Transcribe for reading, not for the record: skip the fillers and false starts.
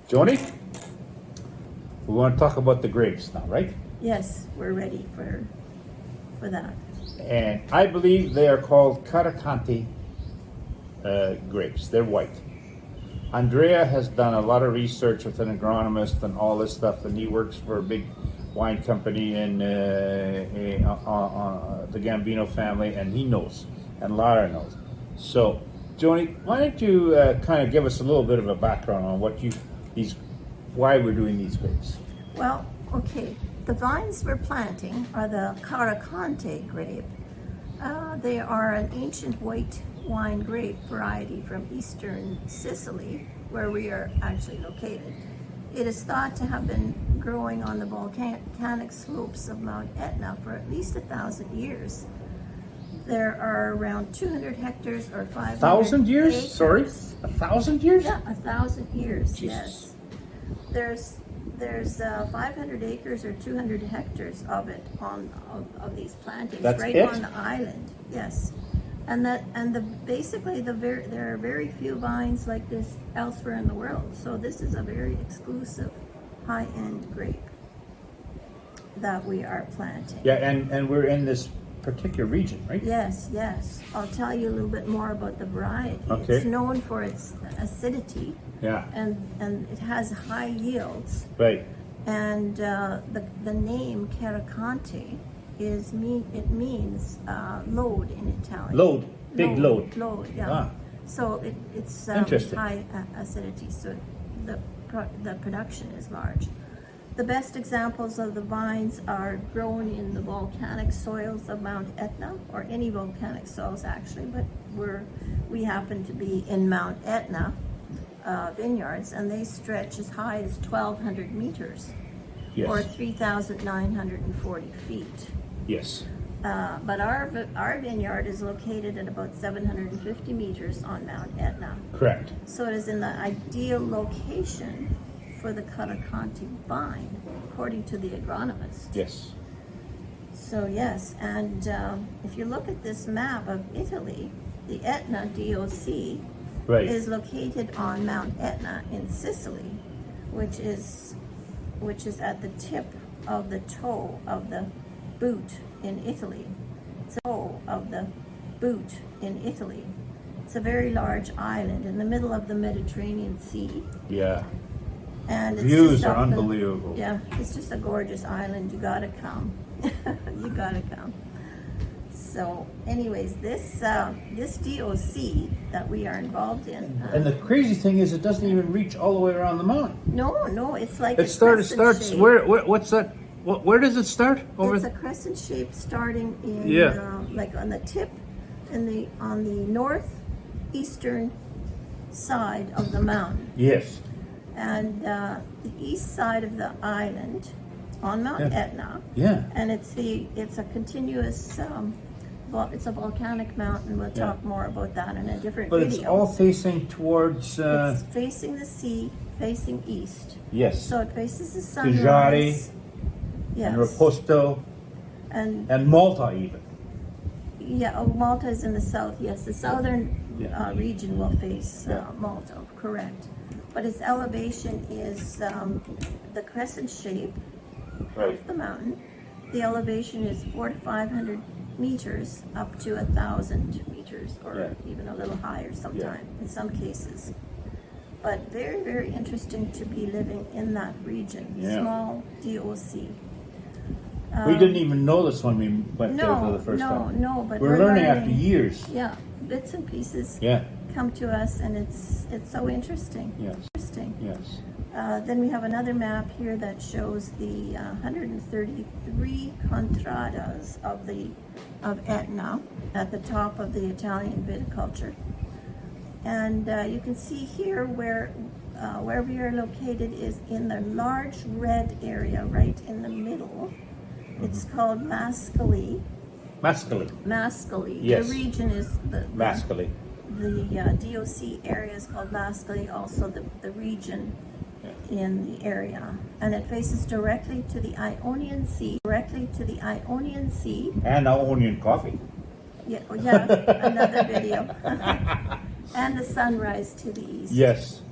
Joni, we want to talk about the grapes now, right? Yes, we're ready for that. And I believe they are called Caracanti grapes. They're white. Andrea has done a lot of research with an agronomist and all this stuff, and he works for a big wine company in the Gambino family, and he knows, and Lara knows. So, Joni, why don't you kind of give us a little bit of a background on why we're doing these grapes? Well, okay, the vines we're planting are the Caracanti grape. They are an ancient white wine grape variety from eastern Sicily, where we are actually located. It is thought to have been growing on the volcanic slopes of Mount Etna for at least 1,000 years. There are around 200 hectares or 500 1,000 years? acres. Sorry? 1,000 years? Yeah, 1,000 years, Jesus. yes. There's 500 acres or 200 hectares of it of these plantings. That's right it? On the island, yes. Basically there are very few vines like this elsewhere in the world. So this is a very exclusive high-end grape that we are planting. Yeah, and we're in this particular region, right? Yes. I'll tell you a little bit more about the variety. Okay. It's known for its acidity. Yeah. And it has high yields. Right. And the name Caracanti means load in Italian. Load. Big load. Load, yeah. Ah. So it's Interesting. high acidity, so the production is large. The best examples of the vines are grown in the volcanic soils of Mount Etna, or any volcanic soils actually, but we happen to be in Mount Etna vineyards, and they stretch as high as 1,200 meters, Yes. or 3,940 feet. Yes. But our vineyard is located at about 750 meters on Mount Etna. Correct. So it is in the ideal location for the Caracanti vine, according to the agronomist. Yes. So yes, and if you look at this map of Italy, the Etna DOC Right. is located on Mount Etna in Sicily, which is at the tip of the toe of the boot in Italy. It's a very large island in the middle of the Mediterranean Sea. Yeah. And it's Views just are off unbelievable. Yeah, it's just a gorgeous island. You gotta come. You gotta come. So, anyways, this DOC that we are involved in. And the crazy thing is, it doesn't even reach all the way around the mountain. No, it's like It starts shape. what's that? Where does it start? It's a crescent shape starting in like on the tip, on the northeastern side of the mountain. Yes. And the east side of the island on Mount Etna. Yeah. And it's a continuous it's a volcanic mountain. We'll talk more about that in a different But video. it's all facing towards it's facing the sea, facing east. yes. So it faces the Vineyard, sunrise. Yes. and Reposto and Malta even. Yeah, Malta is in the south. Yes, the southern region will face Malta, correct. But its elevation is the crescent shape of the mountain. The elevation is 400 to 500 meters up to 1,000 meters, or even a little higher sometimes in some cases. But very, very interesting to be living in that region. Yeah. Small DOC. We didn't even know this when we went there for the first time. No, but we're learning after years. Yeah, bits and pieces Yeah. come to us, and it's so interesting. Yes. Interesting. Yes. Then we have another map here that shows the 133 contradas of Etna at the top of the Italian viticulture, and you can see here where we are located is in the large red area right in the middle. It's called Mascali. Mascali. Yes. The region is Mascali. The DOC area is called Mascali, also the region in the area. And it faces directly to the Ionian Sea. And Ionian coffee. Yeah, another video. And the sunrise to the east. Yes.